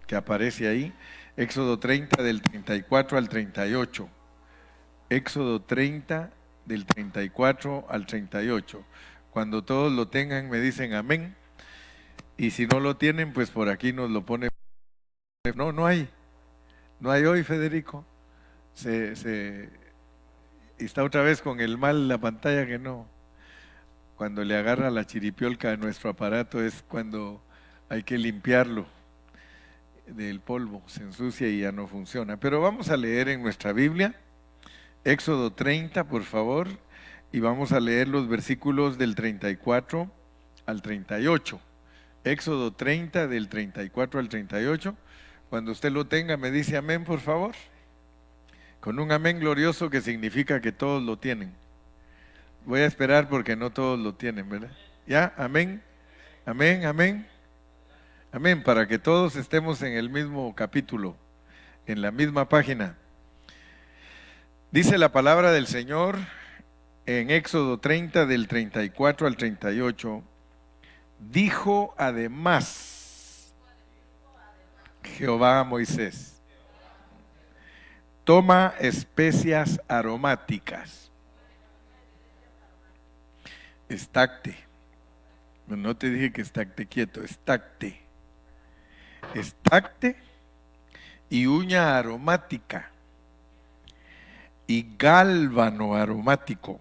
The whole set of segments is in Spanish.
que aparece ahí. Éxodo 30 del 34 al 38. Éxodo 30 del 34 al 38. Cuando todos lo tengan me dicen amén. Y si no lo tienen, pues por aquí nos lo pone. No, no hay. No hay hoy, Federico. Se está otra vez con el mal la pantalla que no. Cuando le agarra la chiripiolca a nuestro aparato es cuando hay que limpiarlo del polvo, se ensucia y ya no funciona. Pero vamos a leer en nuestra Biblia, Éxodo 30, por favor, y vamos a leer los versículos del 34 al 38. Éxodo 30 del 34 al 38. Cuando usted lo tenga me dice amén, por favor. Con un amén glorioso que significa que todos lo tienen. Voy a esperar porque no todos lo tienen, ¿verdad? ¿Ya? Amén. Amén, amén. Amén, para que todos estemos en el mismo capítulo, en la misma página. Dice la palabra del Señor en Éxodo 30 del 34 al 38. Dijo además Jehová a Moisés: toma especias aromáticas. Estacte. No te dije que estacte quieto, estacte. Estacte y uña aromática y gálbano aromático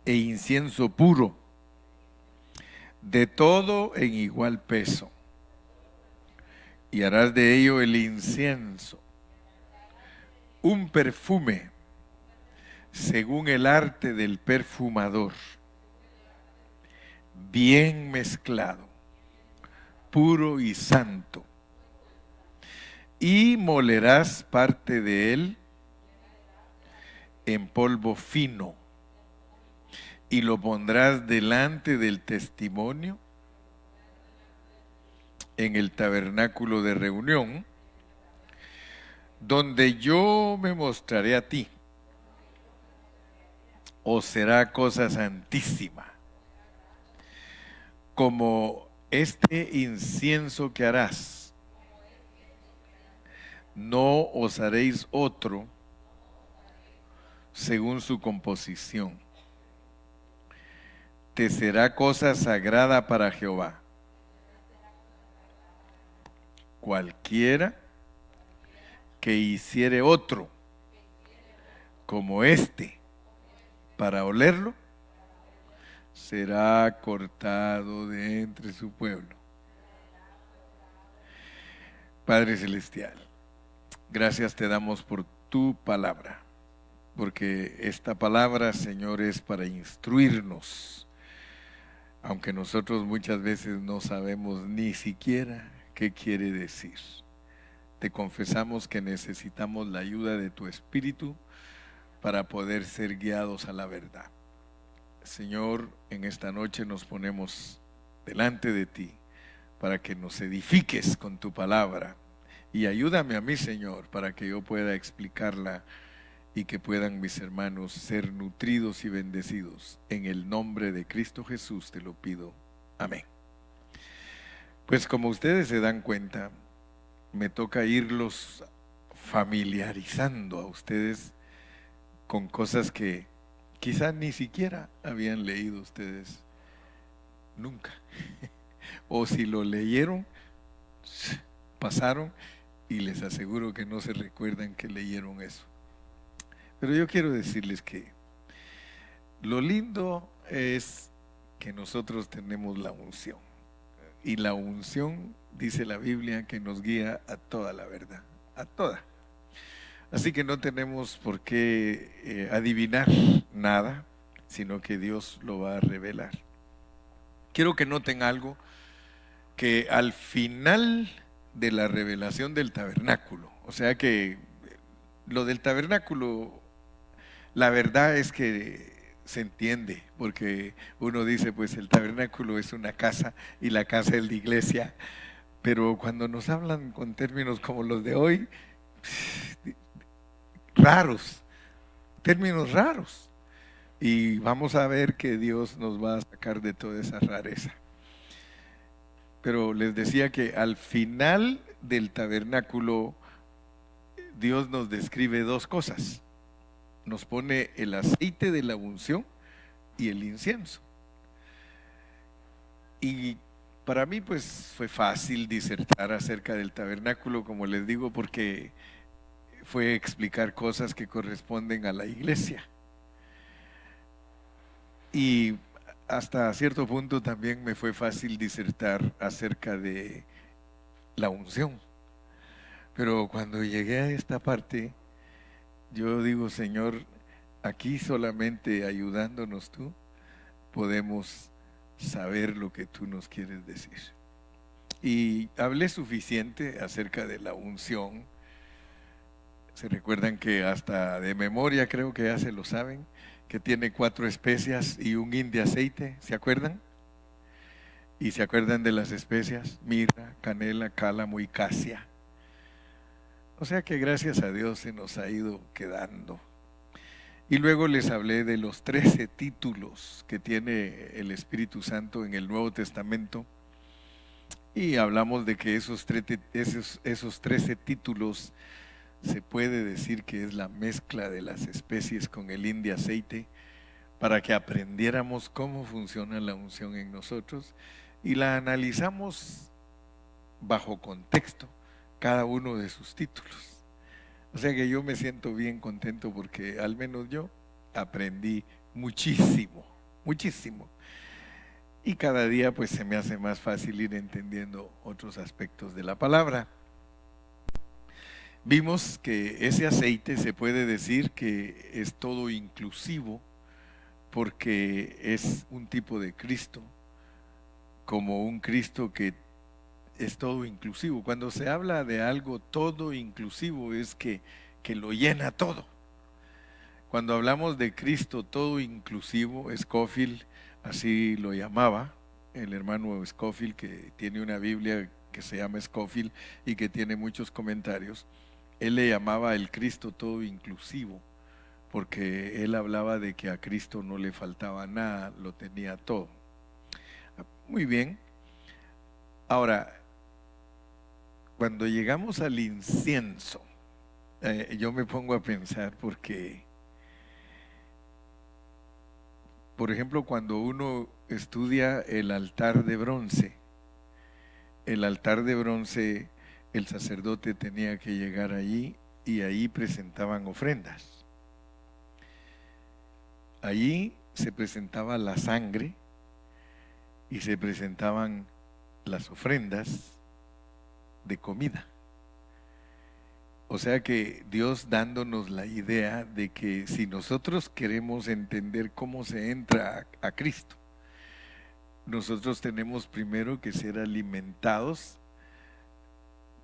e incienso puro, de todo en igual peso. Y harás de ello el incienso, un perfume según el arte del perfumador, bien mezclado, puro y santo. Y molerás parte de él en polvo fino y lo pondrás delante del testimonio en el tabernáculo de reunión, donde yo me mostraré a ti. O será cosa santísima, como este incienso que harás. No os haréis otro según su composición. Te será cosa sagrada para Jehová. Cualquiera que hiciere otro como este para olerlo, será cortado de entre su pueblo. Padre Celestial, gracias te damos por tu palabra, porque esta palabra, Señor, es para instruirnos, aunque nosotros muchas veces no sabemos ni siquiera qué quiere decir. Te confesamos que necesitamos la ayuda de tu Espíritu para poder ser guiados a la verdad. Señor, en esta noche nos ponemos delante de ti para que nos edifiques con tu palabra y ayúdame a mí, Señor, para que yo pueda explicarla y que puedan mis hermanos ser nutridos y bendecidos. En el nombre de Cristo Jesús te lo pido. Amén. Pues como ustedes se dan cuenta, me toca irlos familiarizando a ustedes con cosas que quizás ni siquiera habían leído ustedes nunca. O si lo leyeron, pasaron y les aseguro que no se recuerdan que leyeron eso. Pero yo quiero decirles que lo lindo es que nosotros tenemos la unción. Y la unción, dice la Biblia, que nos guía a toda la verdad, a toda. Así que no tenemos por qué adivinar nada, sino que Dios lo va a revelar. Quiero que noten algo, que al final de la revelación del tabernáculo, o sea que lo del tabernáculo, la verdad es que se entiende, porque uno dice, pues el tabernáculo es una casa y la casa es la iglesia, pero cuando nos hablan con términos como los de hoy, raros, términos raros, y vamos a ver que Dios nos va a sacar de toda esa rareza. Pero les decía que al final del tabernáculo, Dios nos describe dos cosas. Nos pone el aceite de la unción y el incienso. Y para mí pues fue fácil disertar acerca del tabernáculo, como les digo, porque fue explicar cosas que corresponden a la iglesia. Y hasta cierto punto también me fue fácil disertar acerca de la unción. Pero cuando llegué a esta parte, yo digo, Señor, aquí solamente ayudándonos tú, podemos saber lo que tú nos quieres decir. Y hablé suficiente acerca de la unción. Se recuerdan que hasta de memoria creo que ya se lo saben, que tiene 4 especias y un hin de aceite, ¿se acuerdan? Y se acuerdan de las especias, mirra, canela, cálamo y casia. O sea que gracias a Dios se nos ha ido quedando. Y luego les hablé de los 13 títulos que tiene el Espíritu Santo en el Nuevo Testamento. Y hablamos de que esos 13 títulos se puede decir que es la mezcla de las especies con el hin de aceite, para que aprendiéramos cómo funciona la unción en nosotros y la analizamos bajo contexto, cada uno de sus títulos. O sea que yo me siento bien contento porque al menos yo aprendí muchísimo, muchísimo. Y cada día pues se me hace más fácil ir entendiendo otros aspectos de la palabra. Vimos que ese aceite se puede decir que es todo inclusivo porque es un tipo de Cristo, como un Cristo que es todo inclusivo. Cuando se habla de algo todo inclusivo es que lo llena todo. Cuando hablamos de Cristo todo inclusivo, Scofield así lo llamaba, el hermano Scofield, que tiene una Biblia que se llama Scofield y que tiene muchos comentarios, él le llamaba el Cristo todo inclusivo, porque él hablaba de que a Cristo no le faltaba nada, lo tenía todo. Muy bien. Ahora, cuando llegamos al incienso, yo me pongo a pensar porque, por ejemplo, cuando uno estudia el altar de bronce, el sacerdote tenía que llegar allí y ahí presentaban ofrendas. Allí se presentaba la sangre y se presentaban las ofrendas de comida. O sea que Dios dándonos la idea de que si nosotros queremos entender cómo se entra a Cristo, nosotros tenemos primero que ser alimentados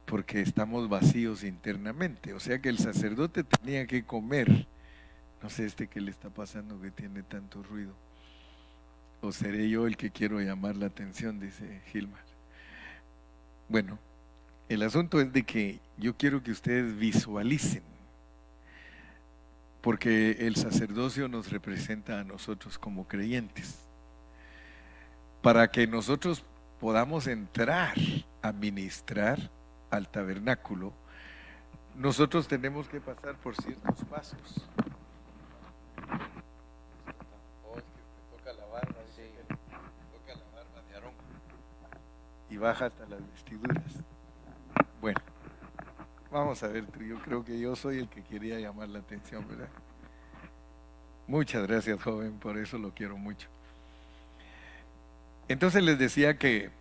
porque estamos vacíos internamente. O sea que el sacerdote tenía que comer. No sé qué le está pasando que tiene tanto ruido. O seré yo el que quiero llamar la atención, dice Gilmar. Bueno, el asunto es de que yo quiero que ustedes visualicen, porque el sacerdocio nos representa a nosotros como creyentes. Para que nosotros podamos entrar a ministrar al tabernáculo, nosotros tenemos que pasar por ciertos pasos. Oh, es que te toca la barba, sí. Toca la barba de Aarón y baja hasta las vestiduras. Bueno, vamos a ver, yo creo que yo soy el que quería llamar la atención, ¿verdad? Muchas gracias, joven, por eso lo quiero mucho. Entonces les decía que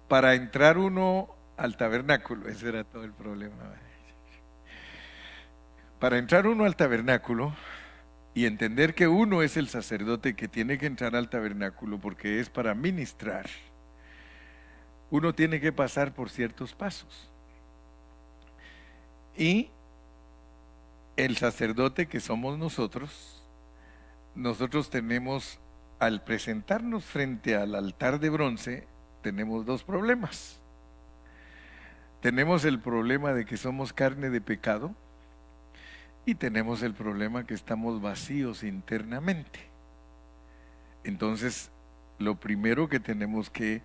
para entrar uno al tabernáculo, ese era todo el problema. Para entrar uno al tabernáculo y entender que uno es el sacerdote que tiene que entrar al tabernáculo porque es para ministrar, uno tiene que pasar por ciertos pasos. Y el sacerdote que somos nosotros tenemos, al presentarnos frente al altar de bronce, tenemos dos problemas. Tenemos el problema de que somos carne de pecado y tenemos el problema que estamos vacíos internamente. Entonces, lo primero que tenemos que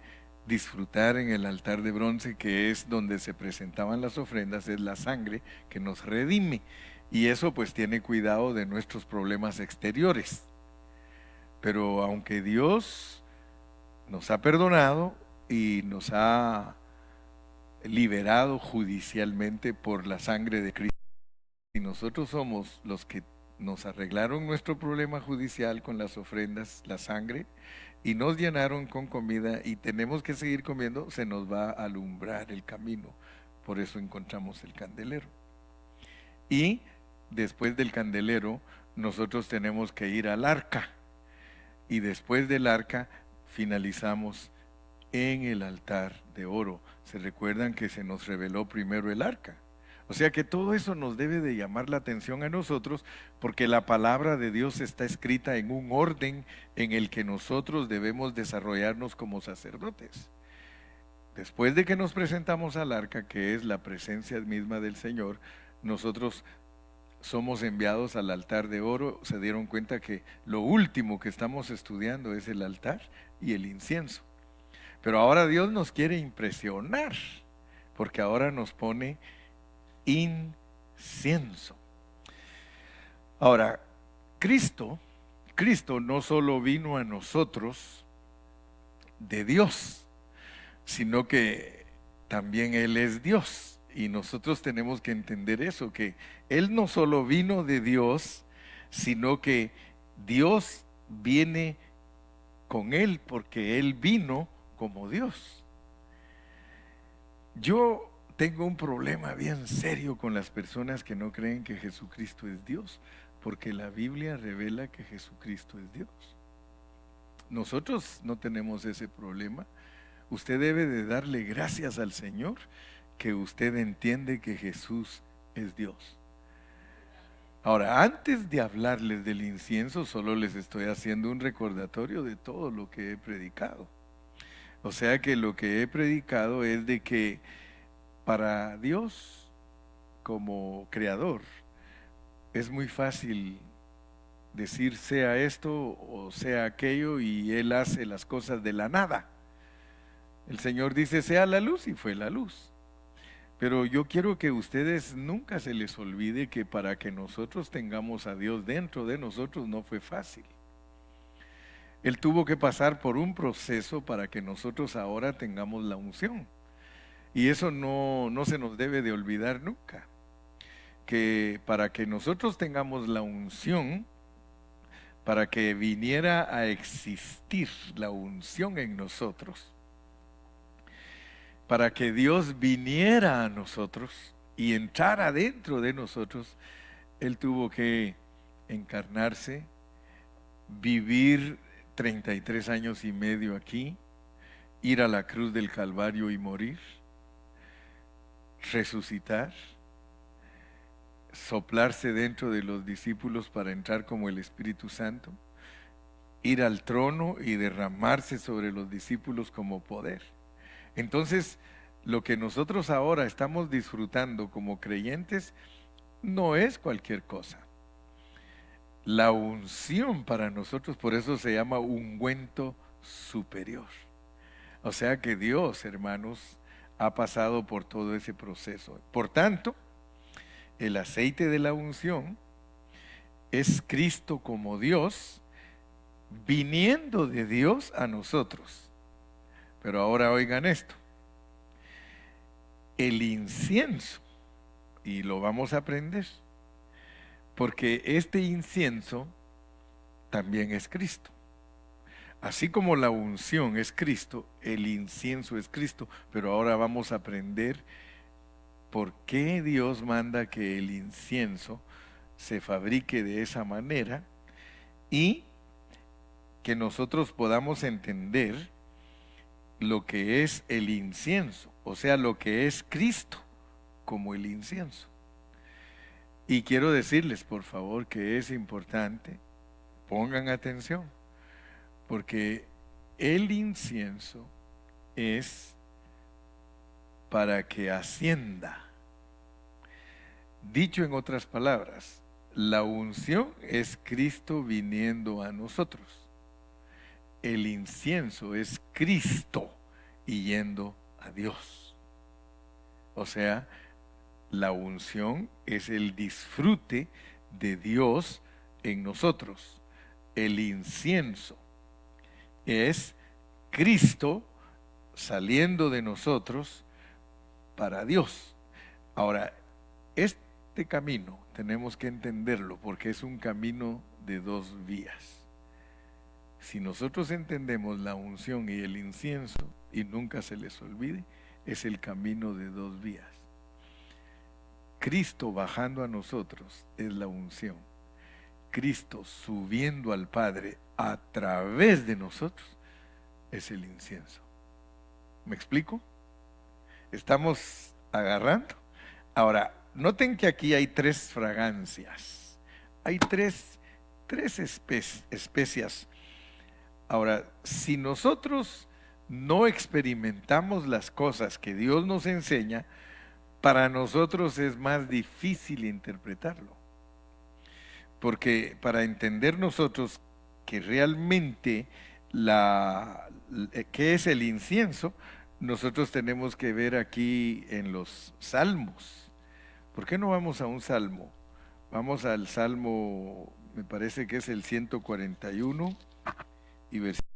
disfrutar en el altar de bronce, que es donde se presentaban las ofrendas, es la sangre que nos redime. Y eso pues tiene cuidado de nuestros problemas exteriores. Pero aunque Dios nos ha perdonado y nos ha liberado judicialmente por la sangre de Cristo, y nosotros somos los que nos arreglaron nuestro problema judicial con las ofrendas, la sangre, y nos llenaron con comida y tenemos que seguir comiendo, se nos va a alumbrar el camino. Por eso encontramos el candelero. Y después del candelero, nosotros tenemos que ir al arca. Y después del arca, finalizamos en el altar de oro. ¿Se recuerdan que se nos reveló primero el arca? O sea que todo eso nos debe de llamar la atención a nosotros, porque la palabra de Dios está escrita en un orden en el que nosotros debemos desarrollarnos como sacerdotes. Después de que nos presentamos al arca, que es la presencia misma del Señor, nosotros somos enviados al altar de oro. Se dieron cuenta que lo último que estamos estudiando es el altar y el incienso. Pero ahora Dios nos quiere impresionar, porque ahora nos pone incienso. Ahora, Cristo no solo vino a nosotros de Dios, sino que también Él es Dios. Y nosotros tenemos que entender eso, que Él no solo vino de Dios, sino que Dios viene con Él, porque Él vino como Dios. Yo tengo un problema bien serio con las personas que no creen que Jesucristo es Dios, porque la Biblia revela que Jesucristo es Dios. Nosotros no tenemos ese problema. Usted debe de darle gracias al Señor que usted entiende que Jesús es Dios. Ahora, antes de hablarles del incienso, solo les estoy haciendo un recordatorio de todo lo que he predicado. O sea que lo que he predicado es de que para Dios, como creador, es muy fácil decir sea esto o sea aquello, y Él hace las cosas de la nada. El Señor dice sea la luz y fue la luz. Pero yo quiero que ustedes nunca se les olvide que para que nosotros tengamos a Dios dentro de nosotros no fue fácil. Él tuvo que pasar por un proceso para que nosotros ahora tengamos la unción. Y eso no se nos debe de olvidar nunca. Que para que nosotros tengamos la unción, para que viniera a existir la unción en nosotros, para que Dios viniera a nosotros y entrara dentro de nosotros, Él tuvo que encarnarse, vivir 33 años y medio aquí, ir a la cruz del Calvario y morir, resucitar, soplarse dentro de los discípulos para entrar como el Espíritu Santo, ir al trono y derramarse sobre los discípulos como poder. Entonces, lo que nosotros ahora estamos disfrutando como creyentes no es cualquier cosa. La unción para nosotros, por eso se llama ungüento superior. O sea que Dios, hermanos, ha pasado por todo ese proceso. Por tanto, el aceite de la unción es Cristo como Dios, viniendo de Dios a nosotros. Pero ahora oigan esto. El incienso, y lo vamos a aprender, porque este incienso también es Cristo. Así como la unción es Cristo, el incienso es Cristo, pero ahora vamos a aprender por qué Dios manda que el incienso se fabrique de esa manera y que nosotros podamos entender lo que es el incienso, o sea, lo que es Cristo como el incienso. Y quiero decirles, por favor, que es importante, pongan atención, porque el incienso es para que ascienda. Dicho en otras palabras, la unción es Cristo viniendo a nosotros. El incienso es Cristo y yendo a Dios. O sea, la unción es el disfrute de Dios en nosotros. El incienso es Cristo saliendo de nosotros para Dios. Ahora, este camino tenemos que entenderlo porque es un camino de dos vías. Si nosotros entendemos la unción y el incienso, y nunca se les olvide, es el camino de dos vías. Cristo bajando a nosotros es la unción. Cristo subiendo al Padre a través de nosotros es el incienso. ¿Me explico? ¿Estamos agarrando? Ahora, noten que aquí hay tres fragancias. Hay tres especias. Ahora, si nosotros no experimentamos las cosas que Dios nos enseña, para nosotros es más difícil interpretarlo. Porque para entender nosotros que realmente ¿qué es el incienso? Nosotros tenemos que ver aquí en los salmos. ¿Por qué no vamos a un salmo? Vamos al salmo, me parece que es el 141 y versículo.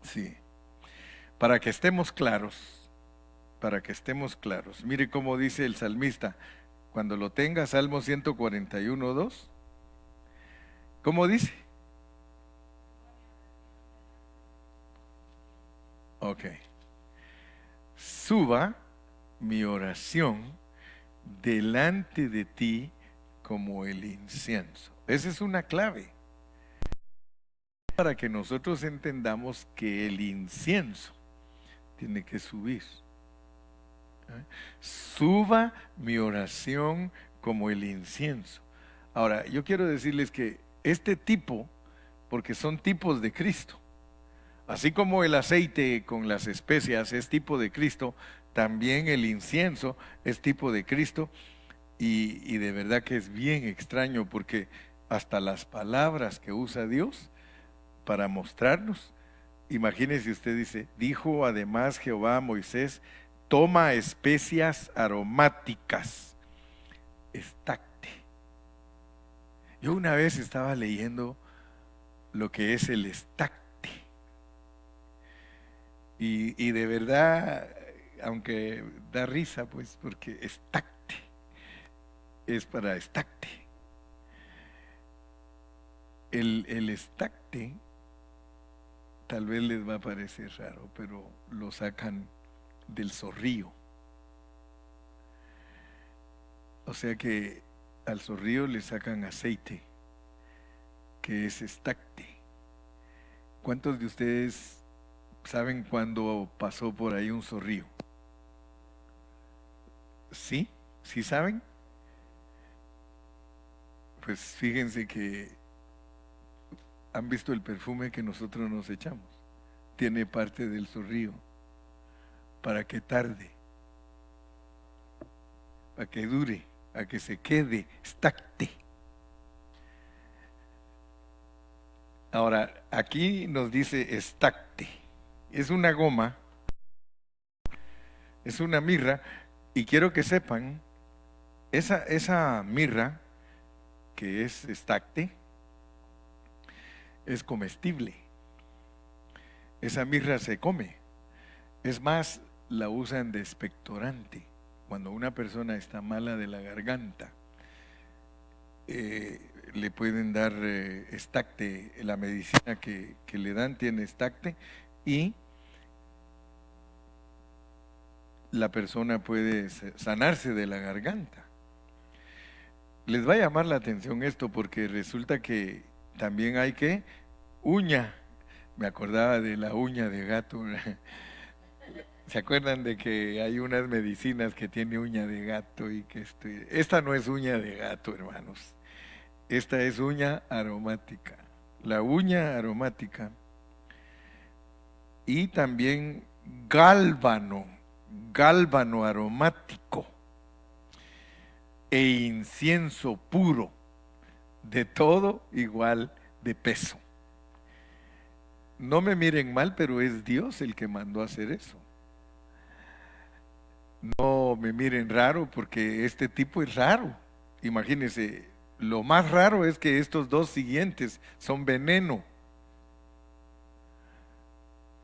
Sí. Para que estemos claros, Mire cómo dice el salmista, cuando lo tenga, Salmo 141, 2. ¿Cómo dice? Ok. Suba mi oración delante de ti como el incienso. Esa es una clave para que nosotros entendamos que el incienso tiene que subir. Suba mi oración como el incienso. Ahora, yo quiero decirles que este tipo, porque son tipos de Cristo, así como el aceite con las especias es tipo de Cristo, también el incienso es tipo de Cristo, y de verdad que es bien extraño porque hasta las palabras que usa Dios para mostrarnos, imagínese usted, dijo además Jehová a Moisés, toma especias aromáticas, estacte. Yo una vez estaba leyendo lo que es el estacte y de verdad, aunque da risa pues, porque estacte es para estacte. El estacte tal vez les va a parecer raro, pero lo sacan del zorrillo. O sea que al zorrillo le sacan aceite, que es estacte. ¿Cuántos de ustedes saben cuándo pasó por ahí un zorrillo? ¿Sí? ¿Sí saben? Pues fíjense que han visto el perfume que nosotros nos echamos. Tiene parte del zorrillo para que tarde, para que dure, a que se quede estacte. Ahora, aquí nos dice estacte. Es una goma, es una mirra, y quiero que sepan, esa mirra, que es estacte, es comestible. Esa mirra se come. Es más, la usan de expectorante. Cuando una persona está mala de la garganta, le pueden dar estacte. La medicina que le dan tiene estacte y la persona puede sanarse de la garganta. Les va a llamar la atención esto porque resulta que también hay que uña. Me acordaba de la uña de gato. ¿Se acuerdan de que hay unas medicinas que tiene uña de gato y que esta no es uña de gato, hermanos? Esta es uña aromática. La uña aromática y también gálbano aromático e incienso puro, de todo igual de peso. No me miren mal, pero es Dios el que mandó a hacer eso. No me miren raro porque este tipo es raro. Imagínense, lo más raro es que estos dos siguientes son veneno.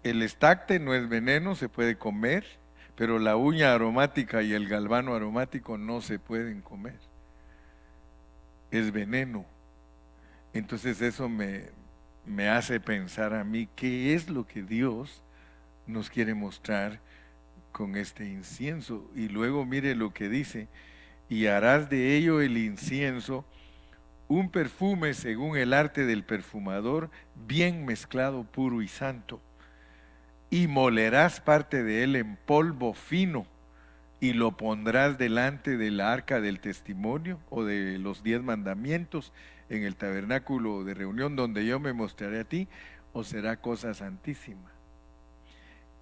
El estacte no es veneno, se puede comer, pero la uña aromática y el galvano aromático no se pueden comer. Es veneno. Entonces eso me hace pensar a mí qué es lo que Dios nos quiere mostrar con este incienso. Y luego mire lo que dice, y harás de ello el incienso un perfume según el arte del perfumador, bien mezclado, puro y santo. Y molerás parte de él en polvo fino y lo pondrás delante del arca del testimonio o de los 10 mandamientos en el tabernáculo de reunión donde yo me mostraré a ti, o será cosa santísima.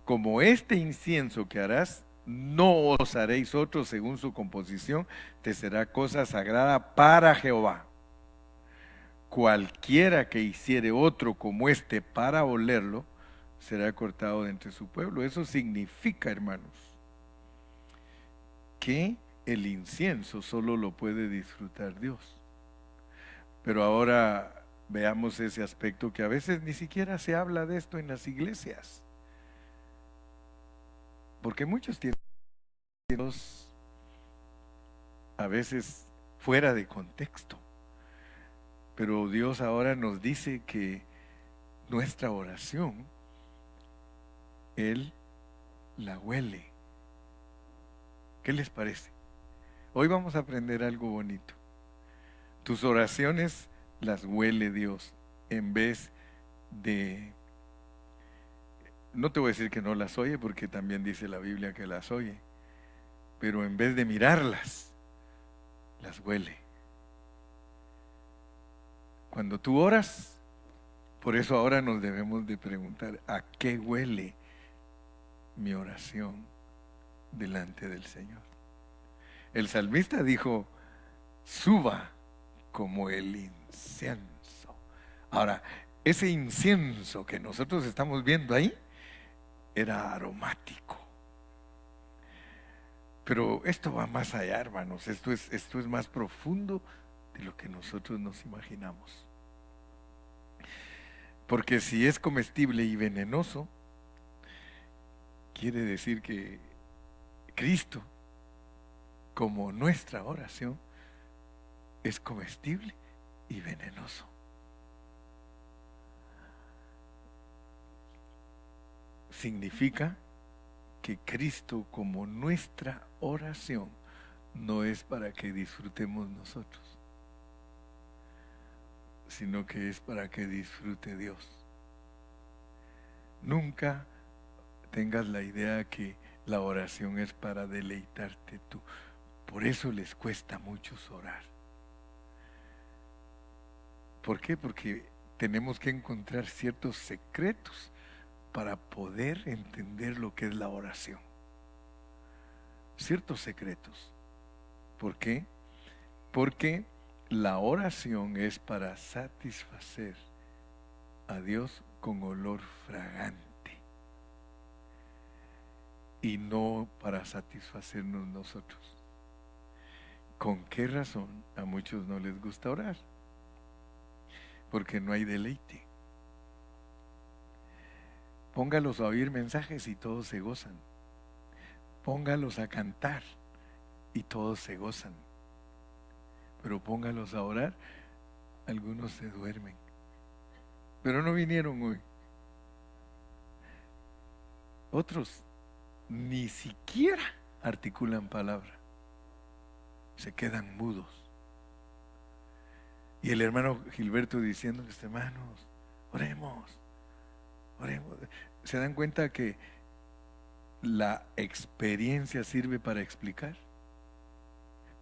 Como este incienso que harás, no os haréis otro según su composición, te será cosa sagrada para Jehová. Cualquiera que hiciere otro como este para olerlo, será cortado de entre su pueblo. Eso significa, hermanos, que el incienso solo lo puede disfrutar Dios. Pero ahora veamos ese aspecto que a veces ni siquiera se habla de esto en las iglesias. Porque muchos tienen Dios a veces fuera de contexto. Pero Dios ahora nos dice que nuestra oración, Él la huele. ¿Qué les parece? Hoy vamos a aprender algo bonito. Tus oraciones las huele Dios en vez de... No te voy a decir que no las oye porque también dice la Biblia que las oye, pero en vez de mirarlas, las huele. Cuando tú oras, por eso ahora nos debemos de preguntar, ¿a qué huele mi oración delante del Señor? El salmista dijo, suba como el incienso. Ahora, ese incienso que nosotros estamos viendo ahí era aromático. Pero esto va más allá, hermanos. Esto es más profundo de lo que nosotros nos imaginamos. Porque si es comestible y venenoso, quiere decir que Cristo, como nuestra oración, es comestible y venenoso. Significa que Cristo, como nuestra oración, no es para que disfrutemos nosotros, sino que es para que disfrute Dios. Nunca tengas la idea que la oración es para deleitarte tú. Por eso les cuesta a muchos orar. ¿Por qué? Porque tenemos que encontrar ciertos secretos para poder entender lo que es la oración. Ciertos secretos. ¿Por qué? Porque la oración es para satisfacer a Dios con olor fragante y no para satisfacernos nosotros. ¿Con qué razón a muchos no les gusta orar? Porque no hay deleite. Póngalos a oír mensajes y todos se gozan. Póngalos a cantar y todos se gozan. Pero póngalos a orar, algunos se duermen. Pero no vinieron hoy. Otros ni siquiera articulan palabra. Se quedan mudos. Y el hermano Gilberto diciéndoles, hermanos, oremos. ¿Se dan cuenta que la experiencia sirve para explicar?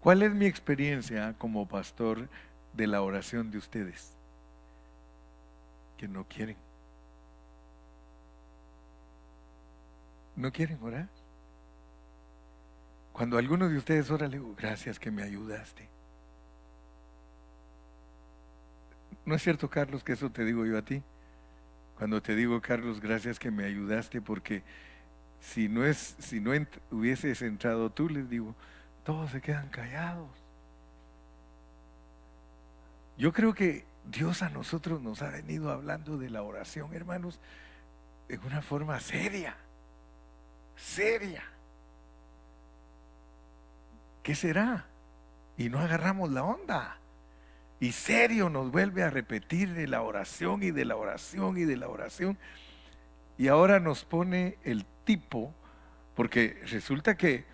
¿Cuál es mi experiencia como pastor de la oración de ustedes? Que no quieren. No quieren orar. Cuando alguno de ustedes ora, le digo, gracias que me ayudaste. ¿No es cierto, Carlos, que eso te digo yo a ti? Cuando te digo, Carlos, gracias que me ayudaste, porque si no hubieses entrado tú, les digo, todos se quedan callados. Yo creo que Dios a nosotros nos ha venido hablando de la oración, hermanos, en una forma seria, seria. ¿Qué será? Y no agarramos la onda. Y serio nos vuelve a repetir de la oración y de la oración y de la oración. Y ahora nos pone el tipo, porque resulta que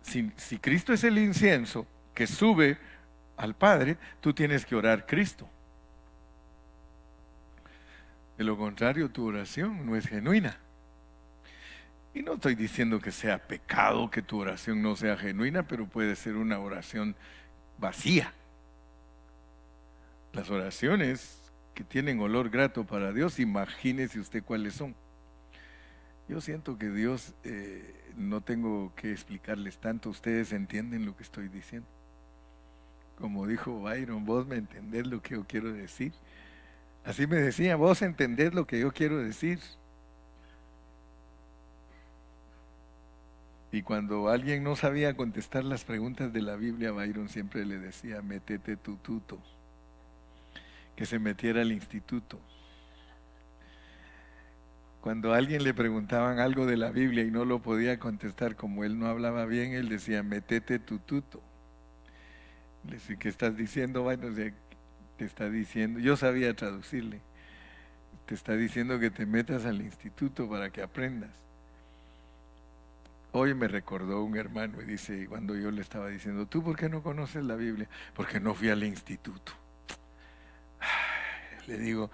si Cristo es el incienso que sube al Padre, tú tienes que orar Cristo. De lo contrario, tu oración no es genuina. Y no estoy diciendo que sea pecado que tu oración no sea genuina, pero puede ser una oración vacía. Las oraciones que tienen olor grato para Dios, imagínese usted cuáles son. Yo siento que Dios, no tengo que explicarles tanto, ustedes entienden lo que estoy diciendo. Como dijo Byron, vos me entendés lo que yo quiero decir. Así me decía, vos entendés lo que yo quiero decir. Y cuando alguien no sabía contestar las preguntas de la Biblia, Byron siempre le decía, métete tu tuto, que se metiera al instituto. Cuando a alguien le preguntaban algo de la Biblia y no lo podía contestar, como él no hablaba bien, él decía, métete tu tuto. Le decía, ¿qué estás diciendo? Bueno, te está diciendo, yo sabía traducirle, te está diciendo que te metas al instituto para que aprendas. Hoy me recordó un hermano y dice, cuando yo le estaba diciendo, ¿tú por qué no conoces la Biblia? Porque no fui al instituto. Le digo,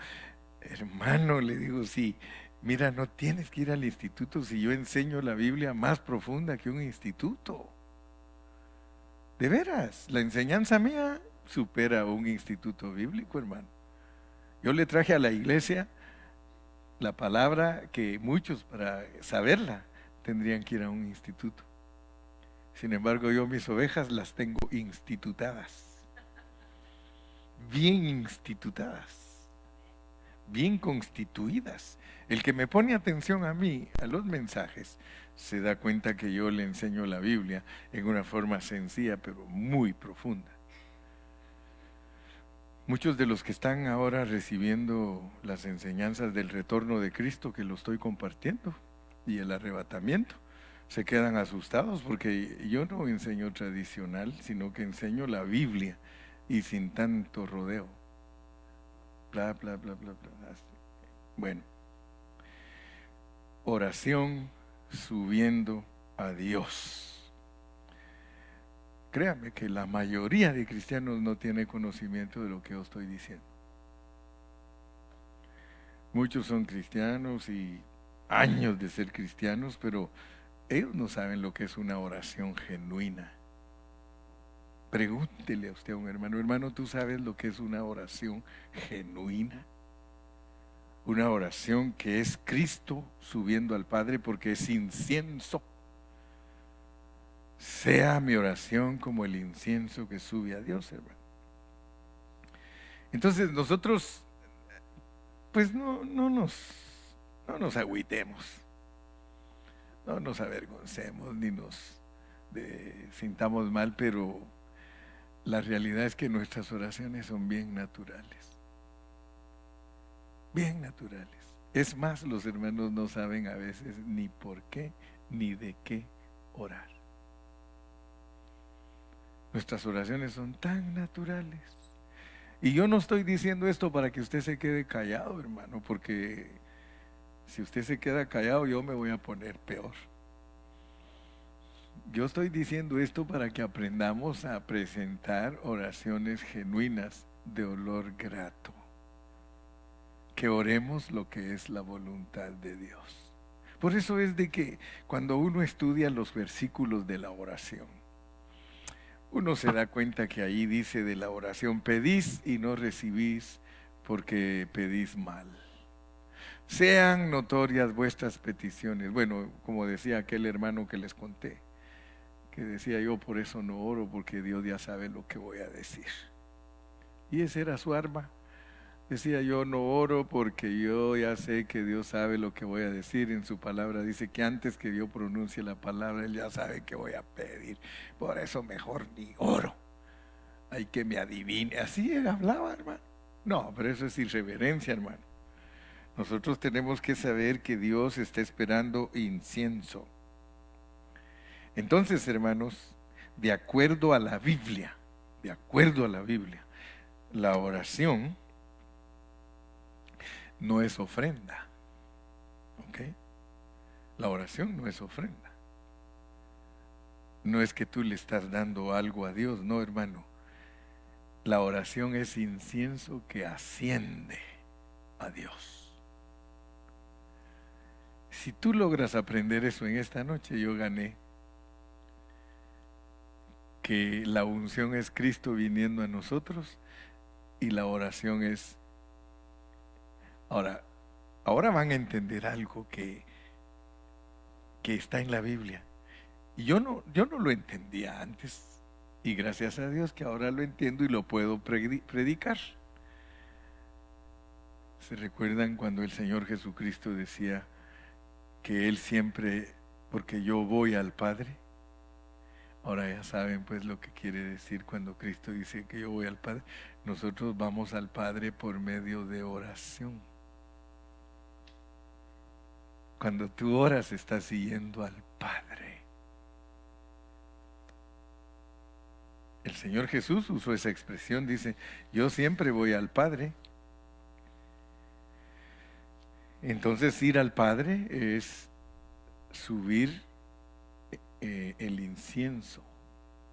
hermano, le digo, sí, mira, no tienes que ir al instituto si yo enseño la Biblia más profunda que un instituto. De veras, la enseñanza mía supera un instituto bíblico, hermano. Yo le traje a la iglesia la palabra que muchos, para saberla, tendrían que ir a un instituto. Sin embargo, yo mis ovejas las tengo institutadas, bien institutadas, bien constituidas. El que me pone atención a mí, a los mensajes, se da cuenta que yo le enseño la Biblia en una forma sencilla, pero muy profunda. Muchos de los que están ahora recibiendo las enseñanzas del retorno de Cristo, que lo estoy compartiendo, y el arrebatamiento, se quedan asustados porque yo no enseño tradicional, sino que enseño la Biblia y sin tanto rodeo. Bla, bla, bla, bla, bla. Bueno, oración subiendo a Dios. Créame que la mayoría de cristianos no tiene conocimiento de lo que yo estoy diciendo. Muchos son cristianos y años de ser cristianos, pero ellos no saben lo que es una oración genuina. Pregúntele a usted a un hermano, hermano, ¿tú sabes lo que es una oración genuina? Una oración que es Cristo subiendo al Padre porque es incienso. Sea mi oración como el incienso que sube a Dios, hermano. Entonces nosotros, pues no nos agüitemos, no nos avergoncemos, ni nos sintamos mal, pero la realidad es que nuestras oraciones son bien naturales. Bien naturales. Es más, los hermanos no saben a veces ni por qué, ni de qué orar. Nuestras oraciones son tan naturales. Y yo no estoy diciendo esto para que usted se quede callado, hermano, porque si usted se queda callado, yo me voy a poner peor. Yo estoy diciendo esto para que aprendamos a presentar oraciones genuinas de olor grato. Que oremos lo que es la voluntad de Dios. Por eso es de que cuando uno estudia los versículos de la oración, uno se da cuenta que ahí dice de la oración, pedís y no recibís porque pedís mal. Sean notorias vuestras peticiones. Bueno, como decía aquel hermano que les conté, que decía yo por eso no oro, porque Dios ya sabe lo que voy a decir. Y esa era su arma. Decía, yo no oro porque yo ya sé que Dios sabe lo que voy a decir en su palabra. Dice que antes que yo pronuncie la palabra, Él ya sabe que voy a pedir. Por eso mejor ni oro. Hay que me adivine. Así él hablaba, hermano. No, pero eso es irreverencia, hermano. Nosotros tenemos que saber que Dios está esperando incienso. Entonces, hermanos, de acuerdo a la Biblia, la oración no es ofrenda. ¿Ok? La oración no es ofrenda. No es que tú le estás dando algo a Dios, no, hermano. La oración es incienso que asciende a Dios. Si tú logras aprender eso en esta noche, yo gané. Que la unción es Cristo viniendo a nosotros y la oración es... Ahora van a entender algo que está en la Biblia. Y yo no lo entendía antes. Y gracias a Dios que ahora lo entiendo y lo puedo predicar. ¿Se recuerdan cuando el Señor Jesucristo decía que Él siempre, porque yo voy al Padre? Ahora ya saben pues lo que quiere decir cuando Cristo dice que yo voy al Padre. Nosotros vamos al Padre por medio de oración. Cuando tú oras estás siguiendo al Padre. El Señor Jesús usó esa expresión, dice, yo siempre voy al Padre. Entonces ir al Padre es subir el incienso,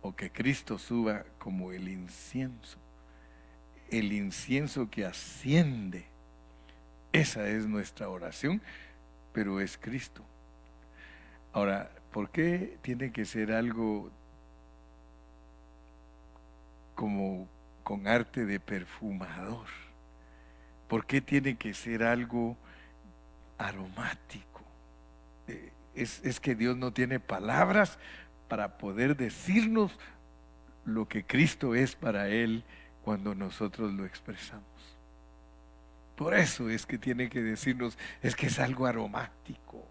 o que Cristo suba como el incienso que asciende. Esa es nuestra oración, pero es Cristo. Ahora, ¿por qué tiene que ser algo como con arte de perfumador? ¿Por qué tiene que ser algo aromático? Es que Dios no tiene palabras para poder decirnos lo que Cristo es para Él cuando nosotros lo expresamos. Por eso es que tiene que decirnos, es que es algo aromático.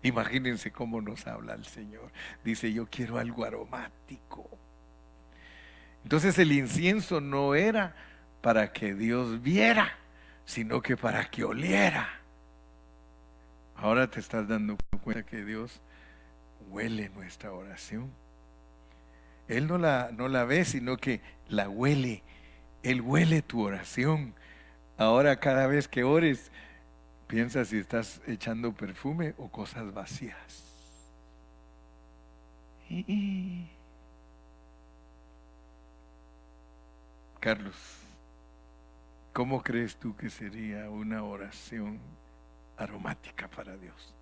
Imagínense cómo nos habla el Señor. Dice, yo quiero algo aromático. Entonces el incienso no era para que Dios viera, sino que para que oliera. Ahora te estás dando cuenta que Dios huele nuestra oración. Él no la ve, sino que la huele. Él huele tu oración. Ahora cada vez que ores, piensa si estás echando perfume o cosas vacías. Carlos, ¿cómo crees tú que sería una oración aromática para Dios?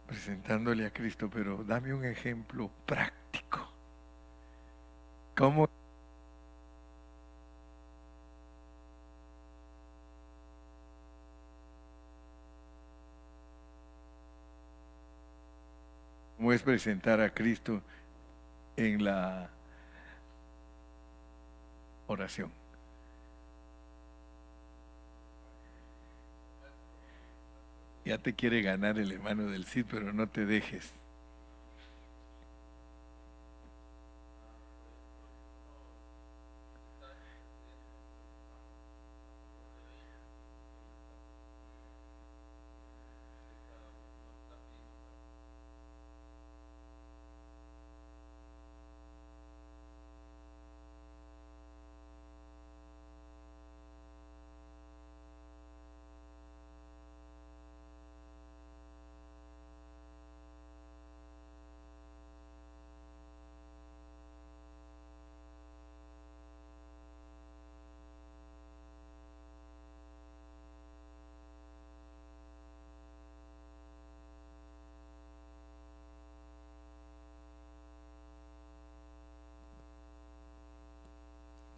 Presentándole a Cristo, pero dame un ejemplo práctico. ¿Cómo es presentar a Cristo en la oración? Ya te quiere ganar el hermano del Cid, pero no te dejes.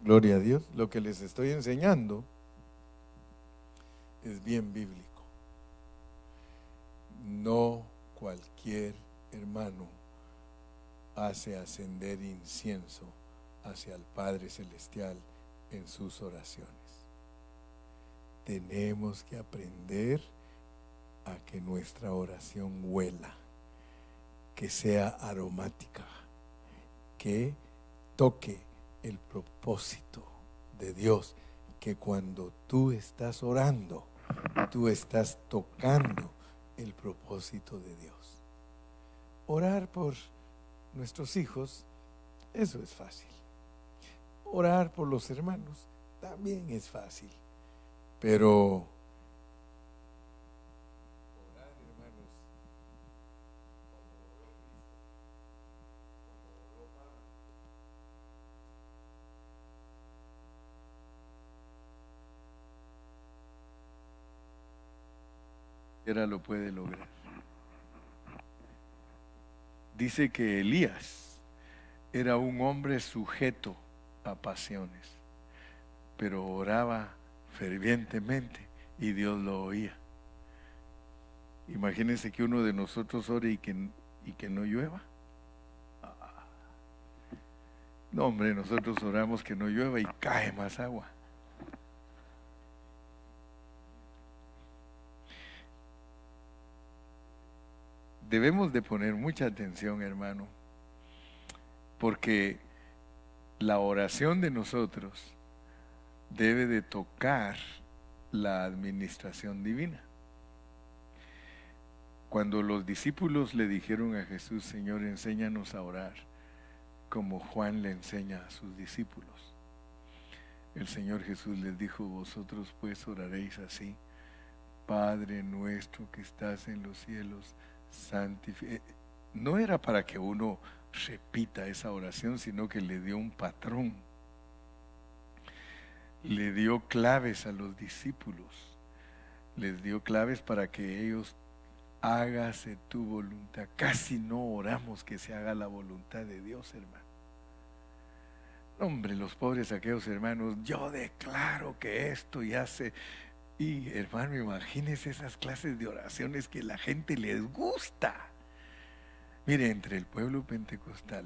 Gloria a Dios. Lo que les estoy enseñando es bien bíblico. No cualquier hermano hace ascender incienso hacia el Padre Celestial en sus oraciones. Tenemos que aprender a que nuestra oración huela, que sea aromática, que toque el propósito de Dios, que cuando tú estás orando, tú estás tocando el propósito de Dios. Orar por nuestros hijos, eso es fácil. Orar por los hermanos también es fácil. Pero orar, hermanos, como oró Cristo, como oró Pablo, cualquiera lo puede lograr. Dice que Elías era un hombre sujeto a pasiones, pero oraba fervientemente y Dios lo oía. Imagínense que uno de nosotros ore y que no llueva. No, hombre, nosotros oramos que no llueva y cae más agua. Debemos de poner mucha atención, hermano, porque la oración de nosotros debe de tocar la administración divina. Cuando los discípulos le dijeron a Jesús: Señor, enséñanos a orar como Juan le enseña a sus discípulos, el Señor Jesús les dijo: vosotros pues oraréis así: Padre nuestro que estás en los cielos, santificado. No era para que uno repita esa oración, sino que le dio un patrón, le dio claves a los discípulos, les dio claves para que ellos: hágase tu voluntad. Casi no oramos que se haga la voluntad de Dios, hermano. Hombre, los pobres aquellos hermanos: yo declaro que esto y hace. Y hermano, imagínese esas clases de oraciones que la gente les gusta. Mire, entre el pueblo pentecostal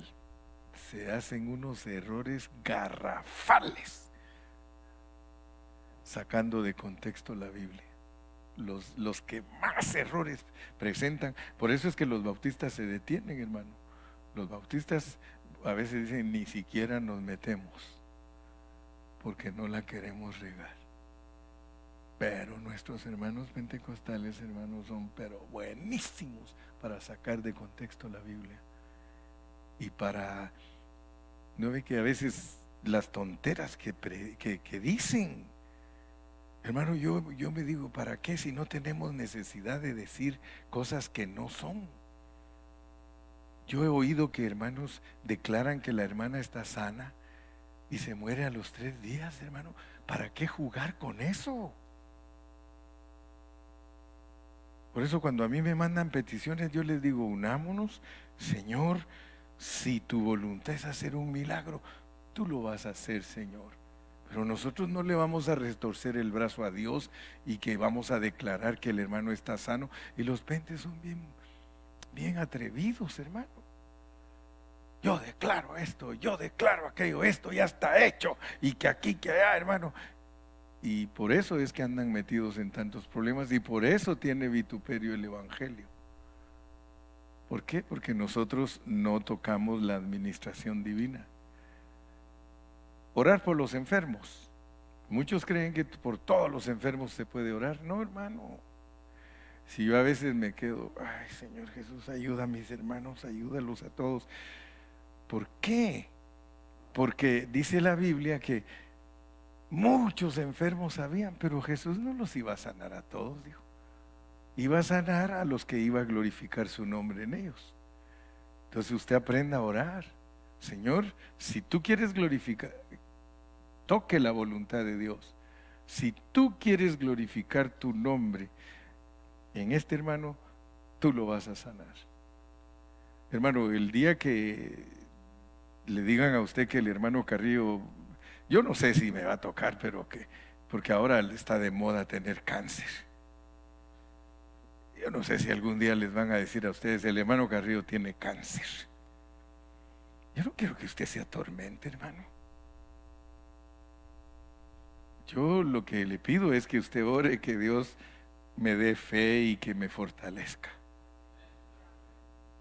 se hacen unos errores garrafales sacando de contexto la Biblia. Los que más errores presentan. Por eso es que los bautistas se detienen, hermano. Los bautistas a veces dicen: ni siquiera nos metemos porque no la queremos regar. Pero nuestros hermanos pentecostales, hermanos, son pero buenísimos para sacar de contexto la Biblia. Y para, ¿no ve que a veces las tonteras que dicen? Hermano, yo me digo: ¿para qué si no tenemos necesidad de decir cosas que no son? Yo he oído que hermanos declaran que la hermana está sana y se muere a los 3 días, hermano. ¿Para qué jugar con eso? Por eso cuando a mí me mandan peticiones, yo les digo: unámonos, Señor, si tu voluntad es hacer un milagro, tú lo vas a hacer, Señor. Pero nosotros no le vamos a retorcer el brazo a Dios y que vamos a declarar que el hermano está sano. Y los pentes son bien atrevidos, hermano. Yo declaro esto, yo declaro aquello, esto ya está hecho, y que aquí, que allá, hermano. Y por eso es que andan metidos en tantos problemas, y por eso tiene vituperio el evangelio. ¿Por qué? Porque nosotros no tocamos la administración divina. Orar por los enfermos. Muchos creen que por todos los enfermos se puede orar. No, hermano. Si yo a veces me quedo: ay, Señor Jesús, ayuda a mis hermanos, ayúdalos a todos. ¿Por qué? Porque dice la Biblia que muchos enfermos habían, pero Jesús no los iba a sanar a todos, dijo. Iba a sanar a los que iba a glorificar su nombre en ellos. Entonces usted aprenda a orar: Señor, si tú quieres glorificar, toque la voluntad de Dios. Si tú quieres glorificar tu nombre en este hermano, tú lo vas a sanar. Hermano, el día que le digan a usted que el hermano Carrillo, yo no sé si me va a tocar, pero porque ahora está de moda tener cáncer. Yo no sé si algún día les van a decir a ustedes: el hermano Carrillo tiene cáncer. Yo no quiero que usted se atormente, hermano. Yo lo que le pido es que usted ore, que Dios me dé fe y que me fortalezca.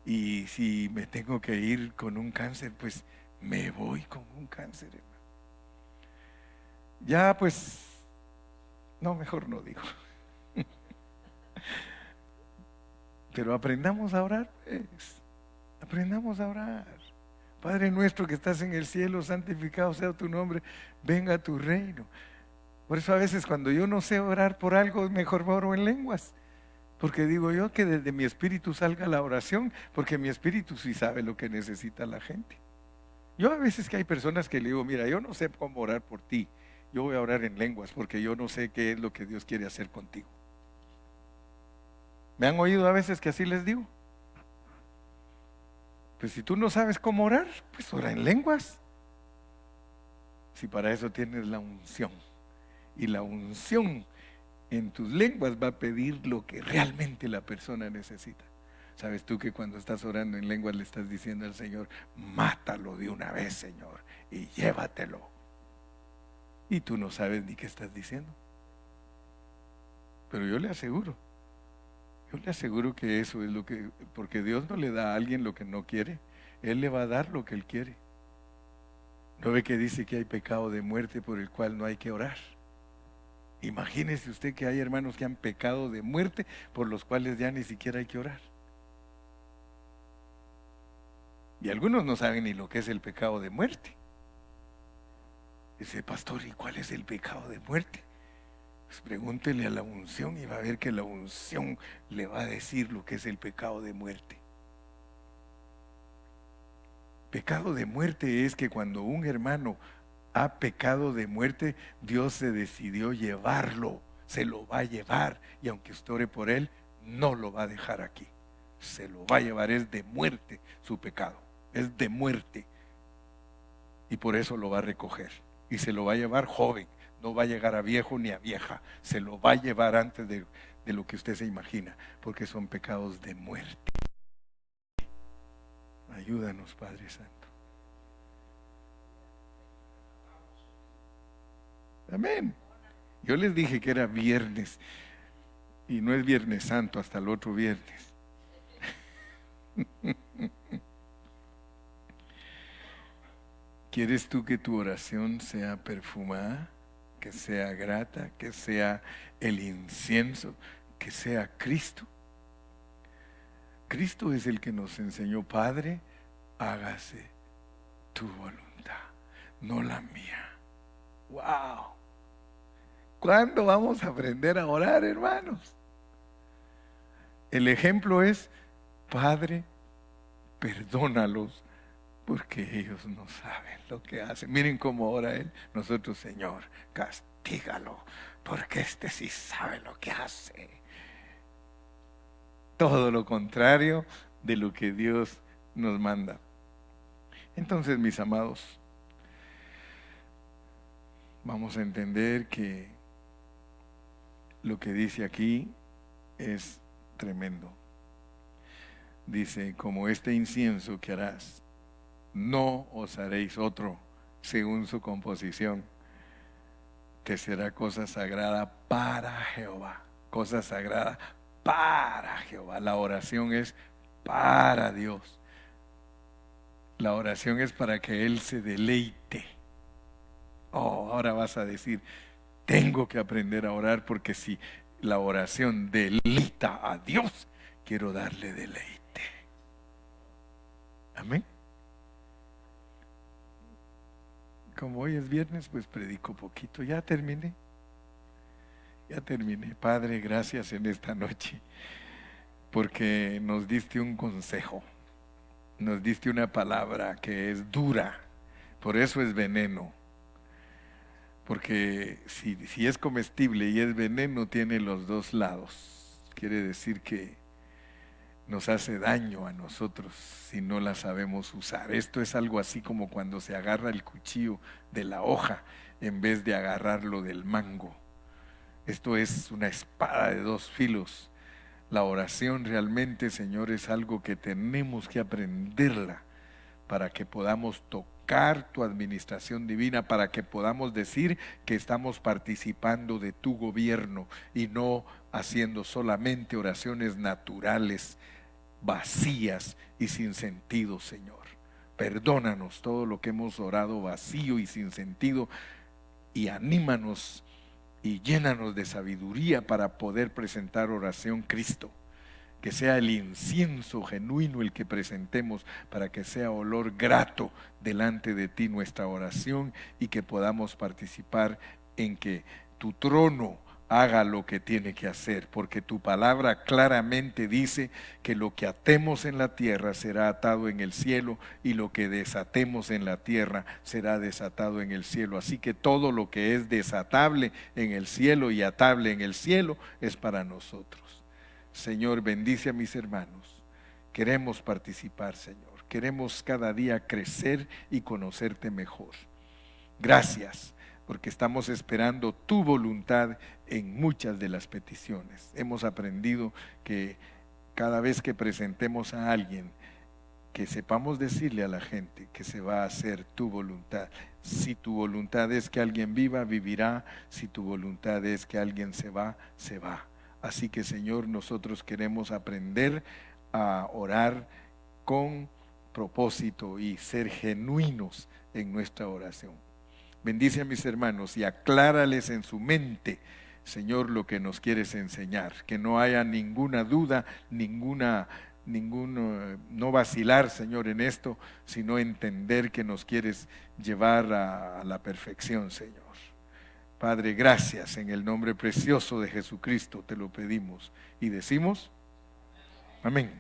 Y si me tengo que ir con un cáncer, pues me voy con un cáncer, hermano. Ya, pues, no, mejor no digo. Pero aprendamos a orar, pues. Aprendamos a orar. Padre nuestro que estás en el cielo, santificado sea tu nombre, venga a tu reino. Por eso a veces cuando yo no sé orar por algo, mejor oro en lenguas. Porque digo yo que desde mi espíritu salga la oración, porque mi espíritu sí sabe lo que necesita la gente. Yo a veces que hay personas que le digo, mira, yo no sé cómo orar por ti, yo voy a orar en lenguas porque yo no sé qué es lo que Dios quiere hacer contigo. ¿Me han oído a veces que así les digo? Pues si tú no sabes cómo orar, pues ora en lenguas. Si para eso tienes la unción. Y la unción en tus lenguas va a pedir lo que realmente la persona necesita. Sabes tú que cuando estás orando en lenguas le estás diciendo al Señor, mátalo de una vez, Señor, y llévatelo. Y tú no sabes ni qué estás diciendo. Pero yo le aseguro que eso es lo que, porque Dios no le da a alguien lo que no quiere, Él le va a dar lo que Él quiere. ¿No ve que dice que hay pecado de muerte por el cual no hay que orar? Imagínese usted que hay hermanos que han pecado de muerte por los cuales ya ni siquiera hay que orar. Y algunos no saben ni lo que es el pecado de muerte. Dice, pastor, ¿y cuál es el pecado de muerte? Pues pregúntele a la unción y va a ver que la unción le va a decir lo que es el pecado de muerte. Pecado de muerte es que cuando un hermano ha pecado de muerte, Dios se decidió llevarlo, se lo va a llevar, y aunque usted ore por él, no lo va a dejar aquí, se lo va a llevar. Es de muerte su pecado, es de muerte, y por eso lo va a recoger, y se lo va a llevar joven, no va a llegar a viejo ni a vieja, se lo va a llevar antes de lo que usted se imagina, porque son pecados de muerte. Ayúdanos, Padre Santo. Amén. Yo les dije que era viernes y no es Viernes Santo hasta el otro viernes. ¿Quieres tú que tu oración sea perfumada, que sea grata, que sea el incienso, que sea Cristo? Cristo es el que nos enseñó, Padre, hágase tu voluntad, no la mía. ¡Wow! ¿Cuándo vamos a aprender a orar, hermanos? El ejemplo es, Padre, perdónalos porque ellos no saben lo que hacen. Miren cómo ora Él. Nosotros, Señor, castígalo porque este sí sabe lo que hace. Todo lo contrario de lo que Dios nos manda. Entonces, mis amados, vamos a entender que lo que dice aquí es tremendo. Dice, como este incienso que harás, no os haréis otro según su composición, que será cosa sagrada para Jehová. Cosa sagrada para Jehová. La oración es para Dios. La oración es para que Él se deleite. Oh, ahora vas a decir, tengo que aprender a orar porque si la oración deleita a Dios, quiero darle deleite. Amén. Como hoy es viernes, pues predico poquito. Ya terminé. Padre, gracias en esta noche, porque nos diste un consejo, nos diste una palabra que es dura, por eso es veneno. Porque si es comestible y es veneno, tiene los dos lados. Quiere decir que nos hace daño a nosotros si no la sabemos usar. Esto es algo así como cuando se agarra el cuchillo de la hoja en vez de agarrarlo del mango. Esto es una espada de dos filos. La oración realmente, Señor, es algo que tenemos que aprenderla, para que podamos tocar tu administración divina, para que podamos decir que estamos participando de tu gobierno y no haciendo solamente oraciones naturales, vacías y sin sentido, Señor. Perdónanos todo lo que hemos orado vacío y sin sentido, y anímanos y llénanos de sabiduría para poder presentar oración Cristo. Que sea el incienso genuino el que presentemos, para que sea olor grato delante de ti nuestra oración, y que podamos participar en que tu trono haga lo que tiene que hacer, porque tu palabra claramente dice que lo que atemos en la tierra será atado en el cielo, y lo que desatemos en la tierra será desatado en el cielo. Así que todo lo que es desatable en el cielo y atable en el cielo es para nosotros. Señor, bendice a mis hermanos. Queremos participar, Señor. Queremos cada día crecer y conocerte mejor. Gracias, porque estamos esperando tu voluntad en muchas de las peticiones. Hemos aprendido que cada vez que presentemos a alguien, que sepamos decirle a la gente que se va a hacer tu voluntad. Si tu voluntad es que alguien viva, vivirá. Si tu voluntad es que alguien se va, se va. Así que, Señor, nosotros queremos aprender a orar con propósito y ser genuinos en nuestra oración. Bendice a mis hermanos y aclárales en su mente, Señor, lo que nos quieres enseñar. Que no haya ninguna duda, no vacilar, Señor, en esto, sino entender que nos quieres llevar a la perfección, Señor. Padre, gracias, en el nombre precioso de Jesucristo te lo pedimos y decimos amén.